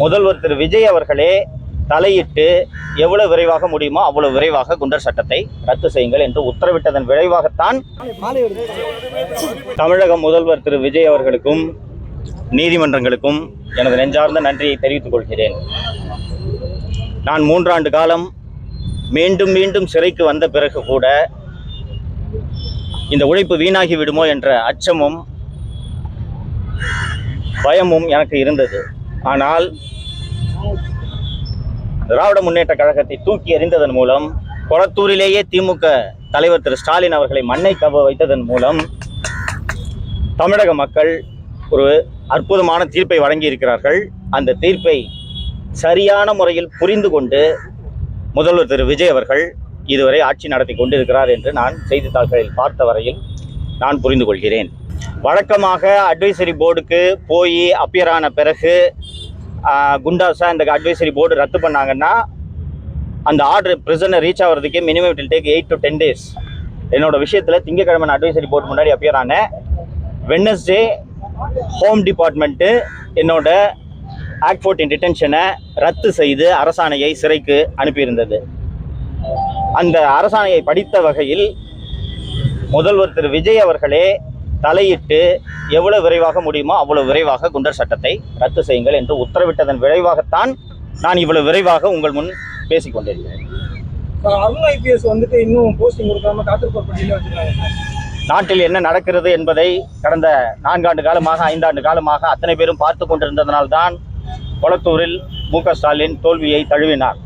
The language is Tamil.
முதல்வர் திரு விஜய் அவர்களே தலையிட்டு எவ்வளவு விரைவாக முடியுமோ அவ்வளவு விரைவாக குண்டர் சட்டத்தை ரத்து செய்யுங்கள் என்று உத்தரவிட்டதன் விளைவாகத்தான் தமிழக முதல்வர் திரு விஜய் அவர்களுக்கும் நீதிமன்றங்களுக்கும் எனது நெஞ்சார்ந்த நன்றியை தெரிவித்துக் கொள்கிறேன். நான் 3 ஆண்டு காலம் மீண்டும் மீண்டும் சிறைக்கு வந்த பிறகு கூட இந்த உழைப்பு வீணாகி விடுமோ என்ற அச்சமும் பயமும் எனக்கு இருந்தது. ஆனால் திராவிட முன்னேற்ற கழகத்தை தூக்கி எறிந்ததன் மூலம், கொளத்தூரிலேயே திமுக தலைவர் திரு ஸ்டாலின் அவர்களை மண்ணை கவ வைத்ததன் மூலம் தமிழக மக்கள் ஒரு அற்புதமான தீர்ப்பை வழங்கி இருக்கிறார்கள். அந்த தீர்ப்பை சரியான முறையில் புரிந்து கொண்டு முதல்வர் திரு விஜய் அவர்கள் இதுவரை ஆட்சி நடத்தி கொண்டிருக்கிறார் என்று நான் செய்தித்தாள்களில் பார்த்த வரையில் நான் புரிந்து கொள்கிறேன். வழக்கமாக அட்வைசரி போர்டுக்கு போய் அப்பியர் ஆன பிறகு குண்டாஸா இந்த அட்வைசரி போர்டு ரத்து பண்ணாங்கன்னா அந்த ஆர்டர் பிரிசனர் ரீச் ஆகிறதுக்கே minimum it will take 8 to 10 days. என்னோட விஷயத்தில் திங்கக்கிழமை அட்வைசரி போர்டு முன்னாடி அப்பியர் ஆன வெட்னஸ்டே ஹோம் டிபார்ட்மெண்ட்டு என்னோட ஆக்ட் 14 டிடென்ஷனை ரத்து செய்து அரசாணையை சிறைக்கு அனுப்பியிருந்தது. அந்த அரசாணையை படித்த வகையில் முதல்வர் திரு விஜய் அவர்களே தலையிட்டு எவ்வளவு விரைவாக முடியுமோ அவ்வளவு விரைவாக குண்டர் சட்டத்தை ரத்து செய்யுங்கள் என்று உத்தரவிட்டதன் விளைவாகத்தான் நான் இவ்வளவு விரைவாக உங்கள் முன் பேசிக் கொண்டிருக்கிறேன். இன்னும் போஸ்டிங் கொடுக்காம காத்திருப்பட்டியில வச்சிருக்காங்க. நாட்டில் என்ன நடக்கிறது என்பதை கடந்த 4 ஆண்டு காலமாக 5 ஆண்டு காலமாக அத்தனை பேரும் பார்த்து கொண்டிருந்ததனால்தான் கொளத்தூரில் மு க ஸ்டாலின் தோல்வியை தழுவினார்.